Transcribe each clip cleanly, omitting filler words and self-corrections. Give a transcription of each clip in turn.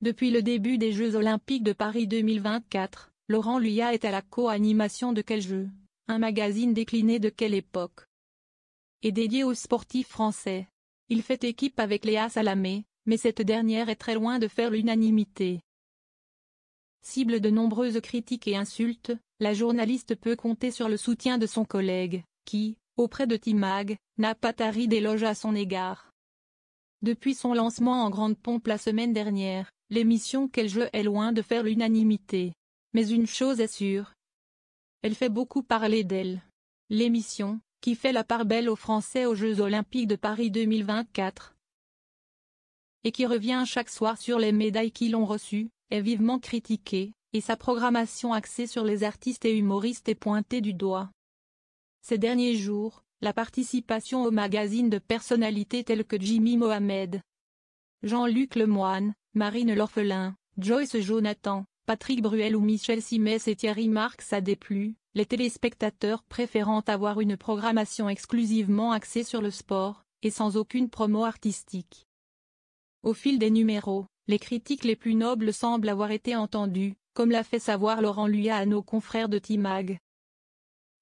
Depuis le début des Jeux Olympiques de Paris 2024, Laurent Luyat est à la co-animation de Quel Jeu, un magazine décliné de Quelle Époque et dédié aux sportifs français. Il fait équipe avec Léa Salamé, mais cette dernière est très loin de faire l'unanimité. Cible de nombreuses critiques et insultes, la journaliste peut compter sur le soutien de son collègue, qui, auprès de Timag, n'a pas tari d'éloges à son égard. Depuis son lancement en grande pompe la semaine dernière, l'émission Quel Jeu est loin de faire l'unanimité. Mais une chose est sûre. Elle fait beaucoup parler d'elle. L'émission, qui fait la part belle aux Français aux Jeux Olympiques de Paris 2024, et qui revient chaque soir sur les médailles qu'ils l'ont reçues, est vivement critiquée, et sa programmation axée sur les artistes et humoristes est pointée du doigt. Ces derniers jours, la participation au magazine de personnalités telles que Jimmy Mohamed, Jean-Luc Lemoyne, Marine l'Orphelin, Joyce Jonathan, Patrick Bruel ou Michel Simès et Thierry Marx a déplu, les téléspectateurs préférant avoir une programmation exclusivement axée sur le sport, et sans aucune promo artistique. Au fil des numéros, les critiques les plus nobles semblent avoir été entendues, comme l'a fait savoir Laurent Luyat à nos confrères de Timag.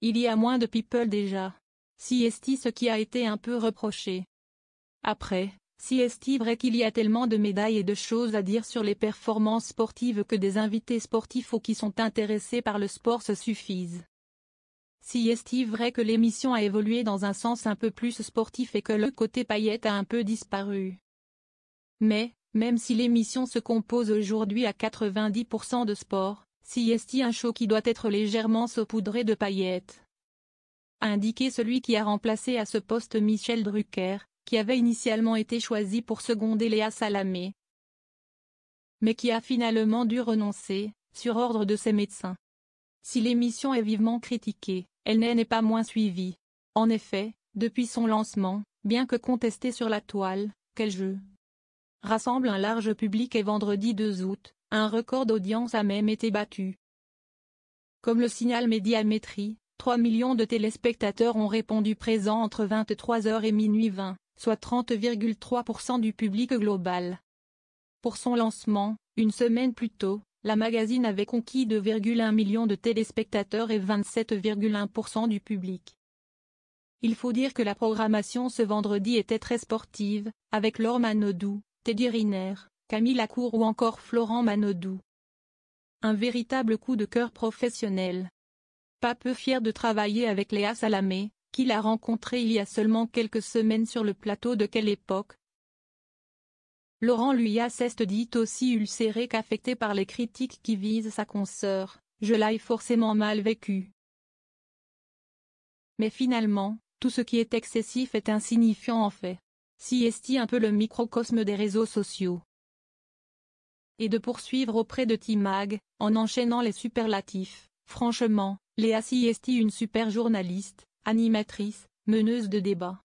Il y a moins de people déjà. Si est ce qui a été un peu reproché. Après, si est vrai qu'il y a tellement de médailles et de choses à dire sur les performances sportives que des invités sportifs ou qui sont intéressés par le sport se suffisent. Si est vrai que l'émission a évolué dans un sens un peu plus sportif et que le côté paillettes a un peu disparu. Mais, même si l'émission se compose aujourd'hui à 90% de sport, si est un show qui doit être légèrement saupoudré de paillettes, a indiqué celui qui a remplacé à ce poste Michel Drucker, qui avait initialement été choisi pour seconder Léa Salamé, mais qui a finalement dû renoncer, sur ordre de ses médecins. Si l'émission est vivement critiquée, elle n'est pas moins suivie. En effet, depuis son lancement, bien que contestée sur la toile, Quel Jeu rassemble un large public et vendredi 2 août, un record d'audience a même été battu. Comme le signale Médiamétrie, 3 millions de téléspectateurs ont répondu présents entre 23h et minuit 20, soit 30,3% du public global. Pour son lancement, une semaine plus tôt, la magazine avait conquis 2,1 millions de téléspectateurs et 27,1% du public. Il faut dire que la programmation ce vendredi était très sportive, avec Laure Manodou, Teddy Riner, Camille Lacour ou encore Florent Manodou. Un véritable coup de cœur professionnel. Pas peu fier de travailler avec Léa Salamé, qu'il a rencontrée il y a seulement quelques semaines sur le plateau de Quelle Époque. Laurent Luyat s'est dit aussi ulcéré qu'affecté par les critiques qui visent sa consoeur, je l'ai forcément mal vécu. Mais finalement, tout ce qui est excessif est insignifiant en fait. Si est un peu le microcosme des réseaux sociaux. Et de poursuivre auprès de Timag, en enchaînant les superlatifs, franchement, Léa Si est une super journaliste, animatrice, meneuse de débat.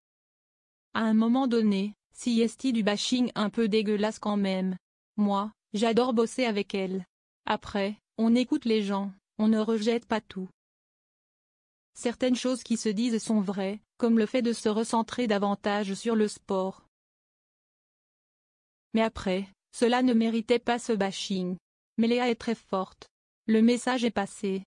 À un moment donné, Si est du bashing un peu dégueulasse quand même. Moi, j'adore bosser avec elle. Après, on écoute les gens, on ne rejette pas tout. Certaines choses qui se disent sont vraies, comme le fait de se recentrer davantage sur le sport. Mais après, cela ne méritait pas ce bashing. Mais Léa est très forte. Le message est passé.